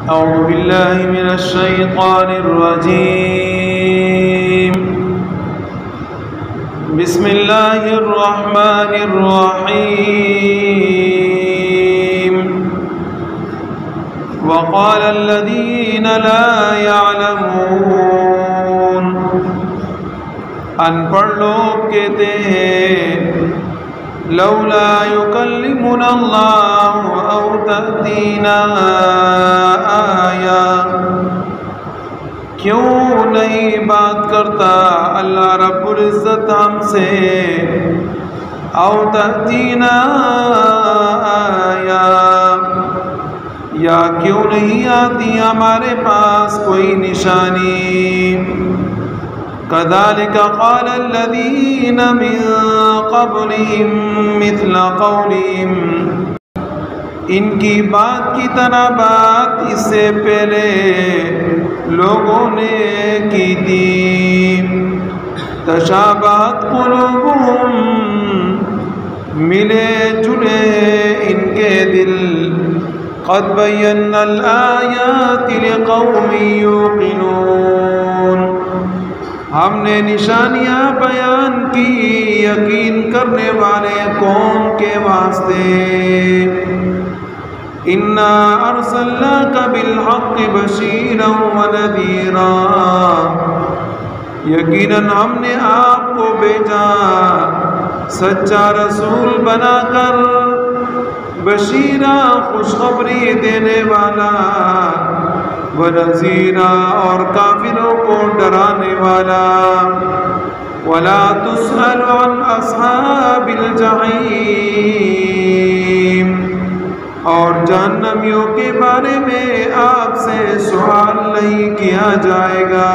أعوذ بالله من الشيطان الرجيم. بسم الله الرحمن الرحيم. وقال الذين لا يعلمون، ان پڑھ لوگ کہتے ہیں لولا يكلمنا الله أو تأتينا آية، کیوں نہیں بات کرتا اللہ رب العزت ہم سے، او تأتینا آیہ، یا کیوں نہیں آتی ہمارے پاس کوئی نشانی۔ كذلك قال الذين من قبلهم مثل قولهم، ان کی بات کی طرح بات اس سے پہلے لوگوں نے کی تھی۔ تشابہت قلوبهم، ملے جلے ان کے دل، قد بینا الآیات لقوم یوقنون، ہم نے نشانیاں بیان کی یقین کرنے والے قوم کے واسطے۔ انا ارسلناک بالحق بشیرا ونذیرا، یقیناً ہم نے آپ کو بھیجا سچا رسول بنا کر، بشیرا خوشخبری دینے والا، ونذیرا اور کافروں کو ڈرانے والا۔ ولا تسأل عن اصحاب الجحیم، اور جہنمیوں کے بارے میں آپ سے سوال نہیں کیا جائے گا۔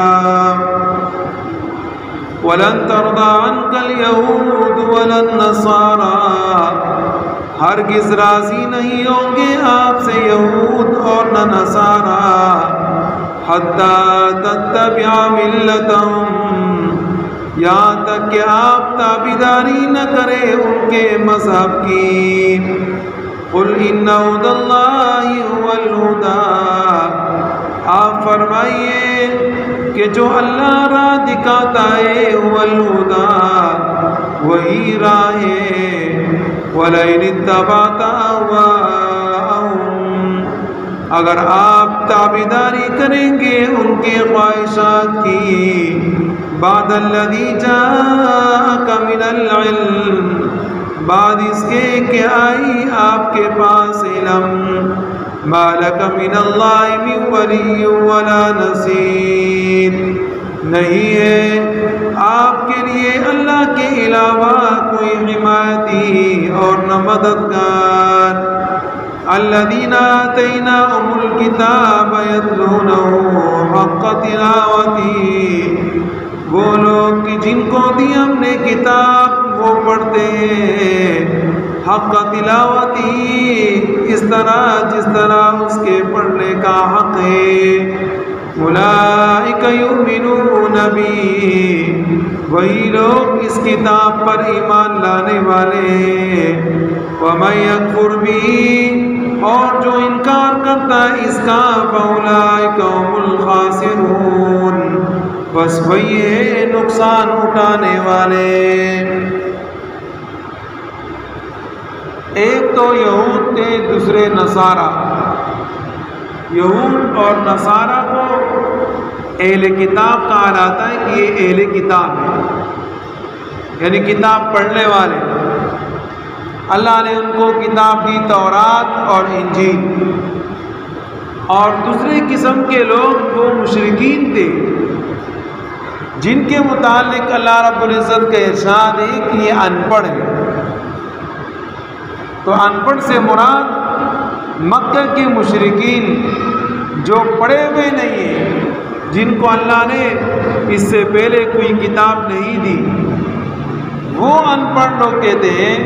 ولن ترضى عنك اليهود ولا النصارى، ہرگز راضی نہیں ہوں گے آپ سے یہود اور نہ نصارا، حتی تتبع ملتهم، یہاں تک کہ آپ تابعداری نہ کریں ان کے مذہب کی۔ قل ان ھدی اللہ ھو الھدی، آپ فرمائیے کہ جو اللہ راہ دکھاتا ہے ھو الھدی، وہی راہ ہے۔ وَلَئِنِ اتَّبَعْتَ أَهْوَاءَهُمْ، اگر آپ تابعداری کریں گے ان کے خواہشات کی، بعد الذی جاءک من العلم، بعد اس کے کہ آئی آپ کے پاس علم، ما لک من اللہ من ولی ولا نصیر، نہیں ہے آپ کے لیے اللہ کے علاوہ کوئی حمایتی اور نہ مددگار۔ الذین آتیناہم الکتاب یتلونہ حق تلاوتہ، وہ لوگ کہ جن کو دی ہم نے کتاب وہ پڑھتے ہیں حق تلاوتہ، اس طرح جس طرح اس کے پڑھنے کا حق ہے۔ اولئک یؤمنون بہ، وہی لوگ اس کتاب پر ایمان لانے والے ہیں۔ ومن یکفر بہ، اور جو انکار کرتا ہے اس کا، فاولئک ھم الخاسرون، بس وہی ہے نقصان اٹھانے والے۔ ایک تو یہود تھے، دوسرے نصارہ۔ یہود اور نصارہ کو اہل کتاب کہا جاتا ہے کہ یہ اہل کتاب ہے، یعنی کتاب پڑھنے والے۔ اللہ نے ان کو کتاب دی تورات اور انجیل۔ اور دوسرے قسم کے لوگ وہ مشرکین تھے جن کے متعلق اللہ رب العزت کا ارشاد ہے کہ یہ ان پڑھ ہے۔ تو ان پڑھ سے مراد مکہ کے مشرکین جو پڑھے ہوئے نہیں ہیں، جن کو اللہ نے اس سے پہلے کوئی کتاب نہیں دی، وہ ان پڑھ لوگ کہتے ہیں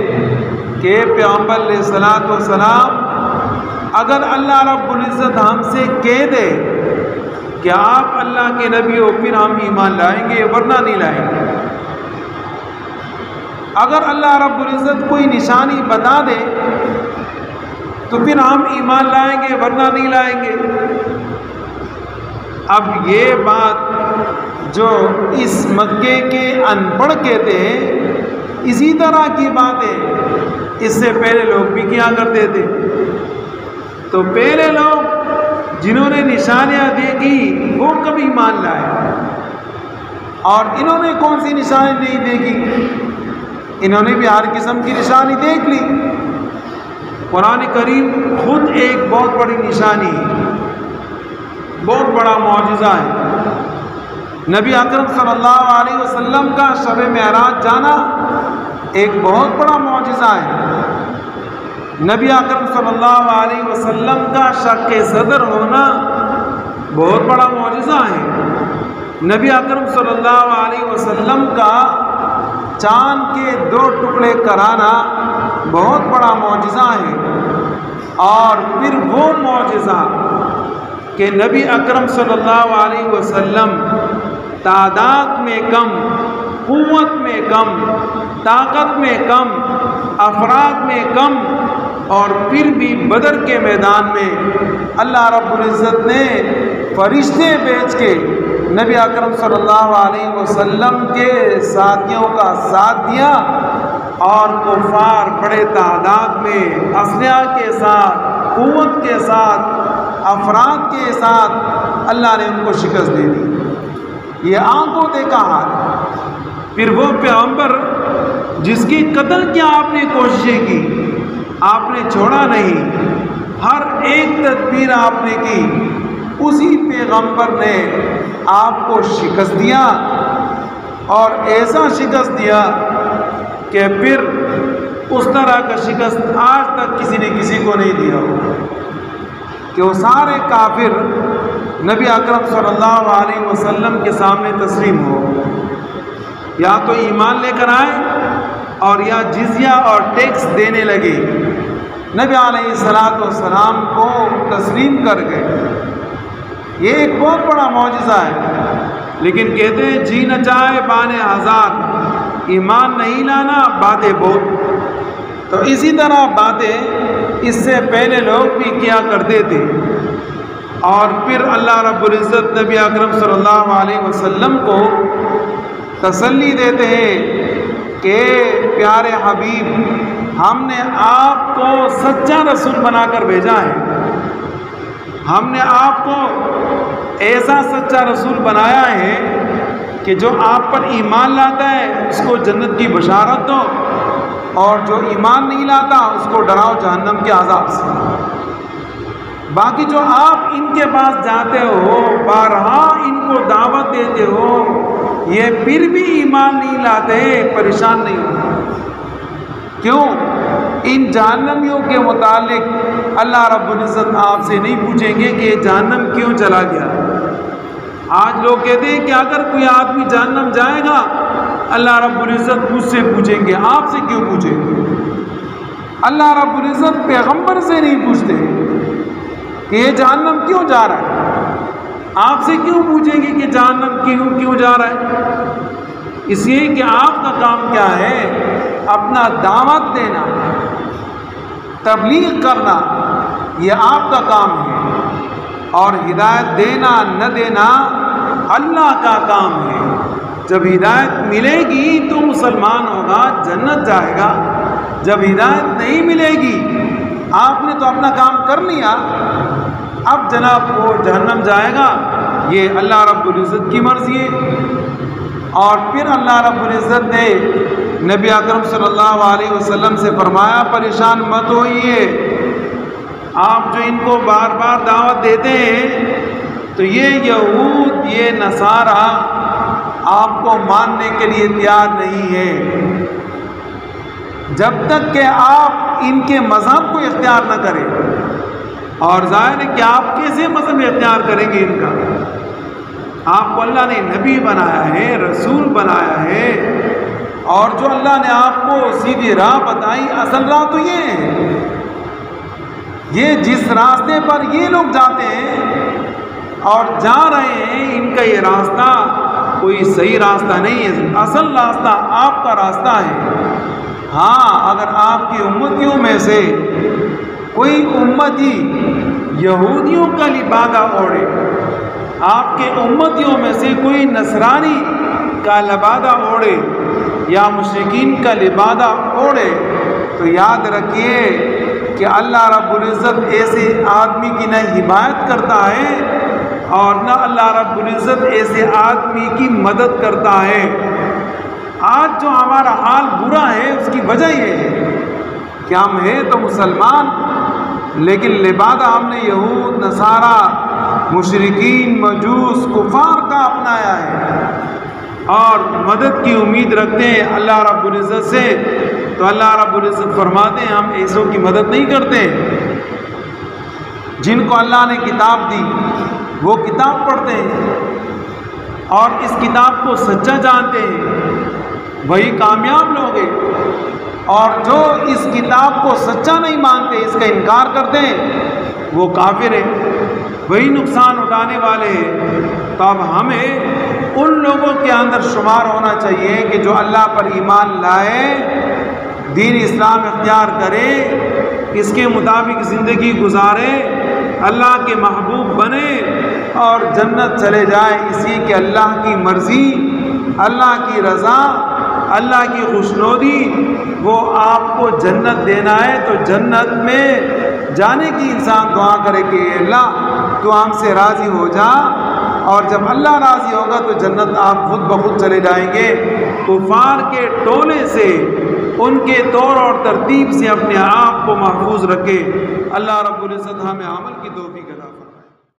کہ پیغمبر علیہ الصلوۃ والسلام اگر اللہ رب العزت ہم سے کہہ دے کہ آپ اللہ کے نبی ہو، پھر ہم ایمان لائیں گے، ورنہ نہیں لائیں گے۔ اگر اللہ رب العزت کوئی نشانی بتا دے تو پھر ہم ایمان لائیں گے، ورنہ نہیں لائیں گے۔ اب یہ بات جو اس مکے کے ان پڑھ کہتے ہیں، اسی طرح کی باتیں اس سے پہلے لوگ بھی کیا کرتے تھے۔ تو پہلے لوگ جنہوں نے نشانیاں دیکھی وہ کب ایمان لائے، اور انہوں نے کون سی نشانی نہیں دیکھی؟ انہوں نے بھی ہر قسم کی نشانی دیکھ لی۔ قرآن کریم خود ایک بہت بڑی نشانی ہے، بہت بڑا معجزہ ہے۔ نبی اکرم صلی اللہ علیہ وسلم کا شب معراج جانا ایک بہت بڑا معجزہ ہے۔ نبی اکرم صلی اللہ علیہ وسلم کا شق صدر ہونا بہت بڑا معجزہ ہے۔ نبی اکرم صلی اللہ علیہ وسلم کا چاند کے 2 ٹکڑے کرانا بہت بڑا معجزہ ہے۔ اور پھر وہ معجزہ کہ نبی اکرم صلی اللہ علیہ وسلم تعداد میں کم، قوت میں کم، طاقت میں کم، افراد میں کم، اور پھر بھی بدر کے میدان میں اللہ رب العزت نے فرشتے بھیج کے نبی اکرم صلی اللہ علیہ وسلم کے ساتھیوں کا ساتھ دیا، اور کفار بڑے تعداد میں اسلحہ کے ساتھ، قوت کے ساتھ، افراد کے ساتھ اللہ نے ان کو شکست دے دی۔ یہ آنکھوں دیکھا حال۔ پھر وہ پیغمبر جس کی قتل کیا آپ نے کوششیں کی، آپ نے چھوڑا نہیں، ہر ایک تدبیر آپ نے کی، اسی پیغمبر نے آپ کو شکست دیا، اور ایسا شکست دیا کہ پھر اس طرح کا شکست آج تک کسی نے کسی کو نہیں دیا ہو، کہ وہ سارے کافر نبی اکرم صلی اللہ علیہ وسلم کے سامنے تسلیم ہو، یا تو ایمان لے کر آئے اور یا جزیہ اور ٹیکس دینے لگے۔ نبی علیہ السلام کو تسلیم کر گئے۔ یہ ایک بہت بڑا معجزہ ہے، لیکن کہتے ہیں جی نہ چاہے بانے ہزار، ایمان نہیں لانا باتیں بہت۔ تو اسی طرح باتیں اس سے پہلے لوگ بھی کیا کرتے تھے، اور پھر اللہ رب العزت نبی اکرم صلی اللہ علیہ وسلم کو تسلی دیتے ہیں کہ پیارے حبیب، ہم نے آپ کو سچا رسول بنا کر بھیجا ہے، ہم نے آپ کو ایسا سچا رسول بنایا ہے کہ جو آپ پر ایمان لاتا ہے اس کو جنت کی بشارت دو، اور جو ایمان نہیں لاتا اس کو ڈراؤ جہنم کے عذاب سے۔ باقی جو آپ ان کے پاس جاتے ہو، بارہا ان کو دعوت دیتے ہو، یہ پھر بھی ایمان نہیں لاتے، پریشان نہیں ہوتے۔ کیوں؟ ان جہنمیوں کے متعلق اللہ رب العزت آپ سے نہیں پوچھیں گے کہ یہ جہنم کیوں چلا گیا۔ آج لوگ کہتے ہیں کہ اگر کوئی آدمی جہنم جائے گا اللہ رب العزت مجھ سے پوچھیں گے، آپ سے کیوں پوچھیں گے؟ اللہ رب العزت پیغمبر سے نہیں پوچھتے کہ یہ جہنم کیوں جا رہا ہے، آپ سے کیوں پوچھیں گے کہ جہنم کیوں جا رہا ہے؟ اس لیے کہ آپ کا کام کیا ہے؟ اپنا دعوت دینا، تبلیغ کرنا، یہ آپ کا کام ہے، اور ہدایت دینا نہ دینا اللہ کا کام ہے۔ جب ہدایت ملے گی تو مسلمان ہوگا، جنت جائے گا۔ جب ہدایت نہیں ملے گی، آپ نے تو اپنا کام کر لیا، اب جناب وہ جہنم جائے گا، یہ اللہ رب العزت کی مرضی ہے۔ اور پھر اللہ رب العزت نے نبی اکرم صلی اللہ علیہ وسلم سے فرمایا پریشان مت ہوئیے، آپ جو ان کو بار بار دعوت دیتے ہیں تو یہ یہود، یہ نصارہ آپ کو ماننے کے لیے تیار نہیں ہے جب تک کہ آپ ان کے مذہب کو اختیار نہ کریں۔ اور ظاہر ہے کہ آپ کیسے مذہب اختیار کریں گے ان کا؟ آپ کو اللہ نے نبی بنایا ہے، رسول بنایا ہے، اور جو اللہ نے آپ کو سیدھی راہ بتائی، اصل راہ تو یہ ہے۔ یہ جس راستے پر یہ لوگ جاتے ہیں اور جا رہے ہیں، ان کا یہ راستہ کوئی صحیح راستہ نہیں ہے، اصل راستہ آپ کا راستہ ہے۔ ہاں، اگر آپ کی امتیوں میں سے کوئی امتی یہودیوں کا لبادہ اوڑھے، آپ کے امتیوں میں سے کوئی نصرانی کا لبادہ اوڑھے یا مشرکین کا لبادہ اوڑھے تو یاد رکھیے کہ اللہ رب العزت ایسے آدمی کی نہ حمایت کرتا ہے اور نہ اللہ رب العزت ایسے آدمی کی مدد کرتا ہے۔ آج جو ہمارا حال برا ہے اس کی وجہ یہ ہے کہ ہم ہیں تو مسلمان، لیکن لبادہ ہم نے یہود، نصارہ، مشرکین، مجوس، کفار کا اپنایا ہے اور مدد کی امید رکھتے ہیں اللہ رب العزت سے۔ تو اللہ رب العزت فرماتے ہیں ہم ایسوں کی مدد نہیں کرتے۔ جن کو اللہ نے کتاب دی وہ کتاب پڑھتے ہیں اور اس کتاب کو سچا جانتے ہیں، وہی کامیاب لوگ ہیں، اور جو اس کتاب کو سچا نہیں مانتے، اس کا انکار کرتے ہیں، وہ کافر ہیں، وہی نقصان اٹھانے والے ہیں۔ تو اب ہمیں ان لوگوں کے اندر شمار ہونا چاہیے کہ جو اللہ پر ایمان لائے، دین اسلام اختیار کرے، اس کے مطابق زندگی گزارے، اللہ کے محبوب بنے اور جنت چلے جائے، اس لیے کہ اللہ کی مرضی، اللہ کی رضا، اللہ کی خوشنودی وہ آپ کو جنت دینا ہے۔ تو جنت میں جانے کی انسان دعا کرے کہ اے اللہ تو ہم سے راضی ہو جا، اور جب اللہ راضی ہوگا تو جنت آپ خود بخود چلے جائیں گے۔ کفار کے ٹولے سے، ان کے طور اور ترتیب سے اپنے آپ کو محفوظ رکھے۔ اللہ رب العزت ہمیں عمل کی توفیق عطا